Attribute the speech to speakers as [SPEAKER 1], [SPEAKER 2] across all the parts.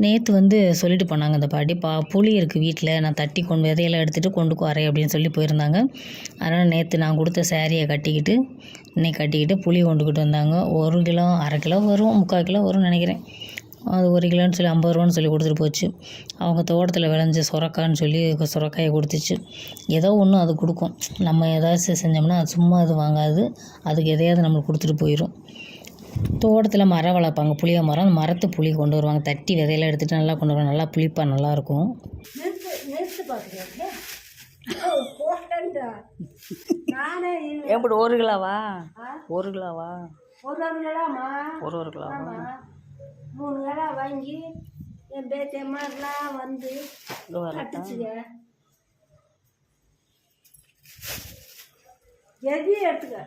[SPEAKER 1] நேற்று வந்து சொல்லிட்டு போனாங்க அந்த பாட்டி, புளி இருக்குது வீட்டில், நான் தட்டி கொண்டு விதையெல்லாம் எடுத்துகிட்டு கொண்டு வரேன் அப்படின்னு சொல்லி போயிருந்தாங்க. அதனால் நேற்று நான் கொடுத்த சேரீயை கட்டிக்கிட்டு இன்னைக்கு கட்டிக்கிட்டு புளி கொண்டுக்கிட்டு வந்தாங்க. 1 கிலோ 1/2 கிலோ வரும், 3/4 கிலோ வரும்னு நினைக்கிறேன். அது 1 கிலோன்னு சொல்லி 50 ரூபான்னு சொல்லி கொடுத்துட்டு போச்சு. அவங்க தோட்டத்தில் விளைஞ்ச சுரக்கான்னு சொல்லி சுரக்காயை கொடுத்துச்சு. ஏதோ ஒன்று அது கொடுக்கும். நம்ம ஏதாச்சும் செஞ்சோம்னா அது சும்மா அது வாங்காது, அதுக்கு எதையாவது நம்மளுக்கு கொடுத்துட்டு போயிடும். தோட்டத்தில் மரம் வளர்ப்பாங்க, புளிய மரம். அந்த மரத்து புளி கொண்டு வருவாங்க, தட்டி விதையெல்லாம் எடுத்துகிட்டு நல்லா கொண்டு வருவாங்க. நல்லா புளிப்பாக நல்லாயிருக்கும். எப்படி 1 கிலோவா? 1 கிலோவா?
[SPEAKER 2] 1 கிலோமா?
[SPEAKER 1] 1 கிலோவா?
[SPEAKER 2] 3 கிலோ வாங்கி என் பேத்தியம்மாலாம் வந்து கட்டுச்சுங்க. எதையும் எடுத்துக்க.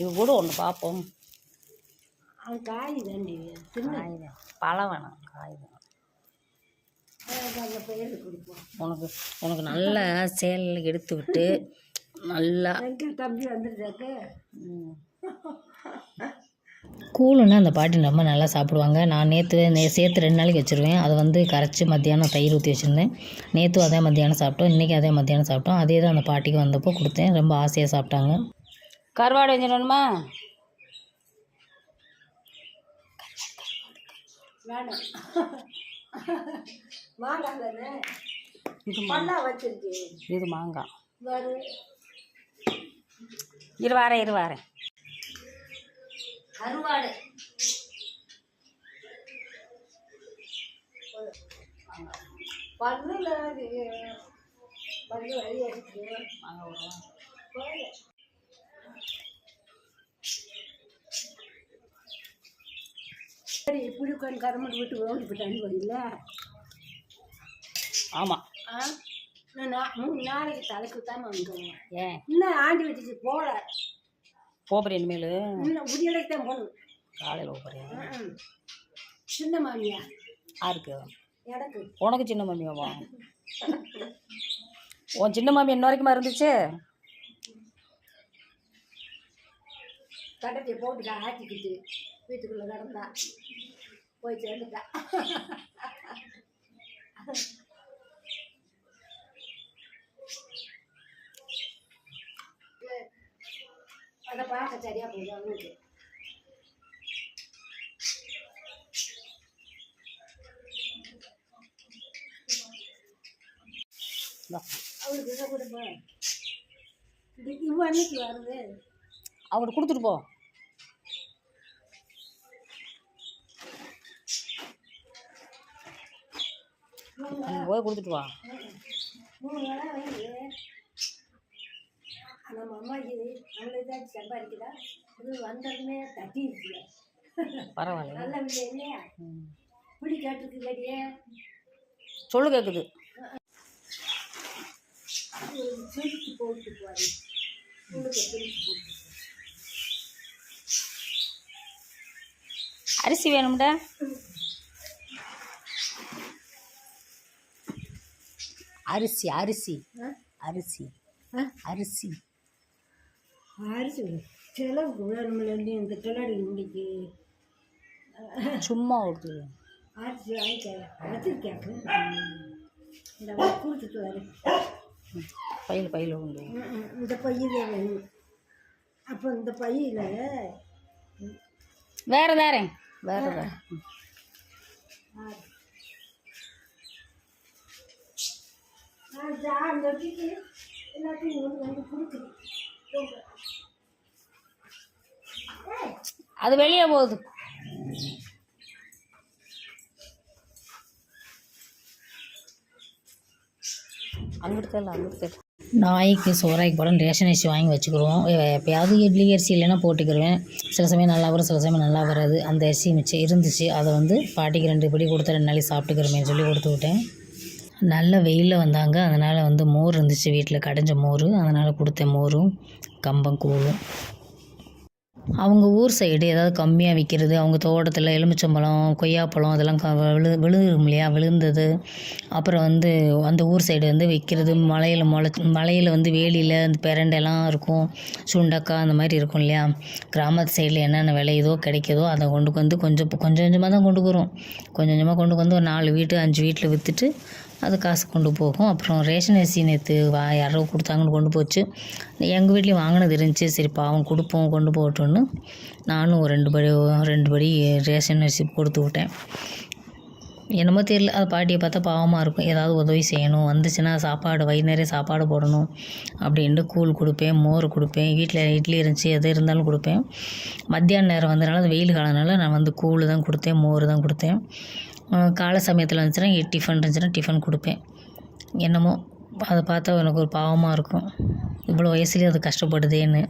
[SPEAKER 1] இது கூட ஒன்று பார்ப்போம்.
[SPEAKER 2] அது காய் தாண்டி
[SPEAKER 1] காய் தான், பழம் வேணாம், காய் வேணும்.
[SPEAKER 2] அந்த பயிர் கொடுப்போம்.
[SPEAKER 1] உனக்கு நல்லா சேலில் எடுத்து விட்டு நல்லா
[SPEAKER 2] தம்பி வந்துருச்சாக்கு
[SPEAKER 1] கூழுன்னா அந்த பாட்டி ரொம்ப நல்லா சாப்பிடுவாங்க. நான் சேர்த்து 2 நாளைக்கு வச்சுருவேன். அதை வந்து கரைச்சி மத்தியானம் தயிர் ஊற்றி வச்சுருந்தேன். நேற்று அதே மத்தியானம் சாப்பிட்டோம், இன்றைக்கி அதே மத்தியானம் சாப்பிட்டோம். அதே தான் அந்த பாட்டிக்கு வந்தப்போ கொடுத்தேன், ரொம்ப ஆசையாக சாப்பிட்டாங்க. கருவாடு வஞ்சிடணுமா?
[SPEAKER 2] வேணும். மாங்காய் தானே இது வச்சிருக்கு.
[SPEAKER 1] இது மாங்காய்.
[SPEAKER 2] இரு
[SPEAKER 1] வாரேன்
[SPEAKER 2] கருவாடு பல்லுல பல்லு வழி அடிச்சு சரி. இப்படி உட்காந்து கருமட்டு விட்டு ஓடி போயிட்டான்னு போயில.
[SPEAKER 1] ஆமாம்,
[SPEAKER 2] நான் 3 நாளைக்கு தலைக்கு தான் வாங்குவேன்.
[SPEAKER 1] ஏன்
[SPEAKER 2] இன்னும் ஆண்டி வச்சுச்சு போல
[SPEAKER 1] போகிறேன். இனிமேல்
[SPEAKER 2] இன்னும் உரியலைக்கு தான் போகணும்.
[SPEAKER 1] காலையில் போகிறேன்.
[SPEAKER 2] சின்ன மாமியா
[SPEAKER 1] யாருக்கு?
[SPEAKER 2] எனக்கு.
[SPEAKER 1] உனக்கு சின்ன மாமியாவா? உன் சின்ன மாமி இன்ன வரைக்குமா இருந்துச்சு?
[SPEAKER 2] கடத்தையை போட்டு ஆட்டிக்கிட்டு வீட்டுக்குள்ளே நடந்தா போய் சேர்ந்துட்டா. அதை பார்க்க சரியா போயிடும் அவனுக்கு. அவருக்கு இதை கொடுப்பா. இவன் அன்னைக்கு வருது,
[SPEAKER 1] அவருக்கு கொடுத்துட்டு போ. போய் கொடுத்துட்டு வா.
[SPEAKER 2] 3 வேளை வாங்கி நம்ம அம்மாக்கு நம்மளுக்கு சம்பாதிக்கிறா. இது வந்ததுமே தட்டிடுச்சு.
[SPEAKER 1] பரவாயில்ல,
[SPEAKER 2] நல்ல இல்லை இல்லையா? பிடி கேட்டுருக்கு இல்லையே,
[SPEAKER 1] சொல்லு கேட்குது.
[SPEAKER 2] பிரித்து போட்டு போவாரு, பிரித்து போட்டு.
[SPEAKER 1] அரிசி வேணும்டா. அரிசி அரிசி அரிசி அரிசி
[SPEAKER 2] அரிசி செலவுக்கு வேணும்ல. இந்த கிளாடி முடிக்கு
[SPEAKER 1] சும்மா ஒரு
[SPEAKER 2] அரிசி வாங்கிக்க வச்சிருக்காக்கு. இந்த கொடுத்துட்டு வர
[SPEAKER 1] பையில் உண்டு.
[SPEAKER 2] இந்த பையில வேணும். அப்போ இந்த பையில்
[SPEAKER 1] வேறு தாரேன் வேறு வேறு
[SPEAKER 2] எல்லாத்தையும் வந்து கொடுக்குது.
[SPEAKER 1] அது வெளியே போகுது. அங்கிட்டு நாய்க்கு சோறாய்க்கு போட ரேஷன் அரிசி வாங்கி வச்சுக்கிடுவோம். எப்போயாவது இட்லி அரிசி இல்லைன்னா போட்டுக்கிடுவேன். சில சமயம் நல்லா வரும், சில சமயம் நல்லா வராது. அந்த அரிசி மிச்சம் இருந்துச்சு, அதை வந்து பாட்டிக்கு 2 படி கொடுத்து 2 நாளைக்கு சாப்பிட்டுக்கிறோமேன்னு சொல்லி கொடுத்து விட்டேன். நல்ல வெயிலில் வந்தாங்க, அதனால் வந்து மோர் இருந்துச்சு வீட்டில், கடைஞ்ச மோர். அதனால் கொடுத்தேன் மோரும் கம்பம் கூழும். அவங்க ஊர் சைடு ஏதாவது கம்மியாக விற்கிறது, அவங்க தோட்டத்தில் எலுமிச்சம்பழம், கொய்யாப்பழம் அதெல்லாம் விழுகும் இல்லையா, விழுந்தது. அப்புறம் வந்து அந்த ஊர் சைடு வந்து விற்கிறது மலையில் வந்து வேலியில் அந்த பிரண்டைலாம் இருக்கும், சுண்டக்காய் அந்த மாதிரி இருக்கும் இல்லையா. கிராமத்து சைடில் என்னென்ன விளையுதோ கிடைக்குதோ அதை கொண்டு வந்து கொஞ்சம் கொஞ்சமாக தான் கொண்டு வரும். கொஞ்சம் கொஞ்சமாக கொண்டு வந்து ஒரு 4 வீட்டு 5 வீட்டில் விற்றுட்டு அது காசு கொண்டு போகும். அப்புறம் ரேஷன் அரிசி நேற்று யாரோ கொடுத்தாங்கன்னு கொண்டு போச்சு. எங்கள் வீட்லேயும் வாங்கினது இருந்துச்சு. சரி பாவம் கொடுப்போம் கொண்டு போகட்டும்னு நானும் ஒரு 2 படி ரேஷன் அரிசி கொடுத்து விட்டேன். என்னமோ தெரியல, அது பாட்டியை பார்த்தா பாவமாக இருக்கும். ஏதாவது உதவி செய்யணும், வந்துச்சுன்னா சாப்பாடு வயிறு நிறைய சாப்பாடு போடணும் அப்படின்ட்டு கூழ் கொடுப்பேன், மோர் கொடுப்பேன். வீட்டில் இட்லி இருந்துச்சு, எது இருந்தாலும் கொடுப்பேன். மத்தியான நேரம் வந்தனால அது வெயில் காலனால நான் வந்து கூழ் தான் கொடுத்தேன், மோர் தான் கொடுத்தேன். காலை சமயத்தில் இருந்துச்சுன்னா டிஃபன் இருந்துச்சுன்னா டிஃபன் கொடுப்பேன். என்னமோ அதை பார்த்தா எனக்கு ஒரு பாவமாக இருக்கும், இவ்வளோ வயசுலேயே அது கஷ்டப்படுதேன்னு.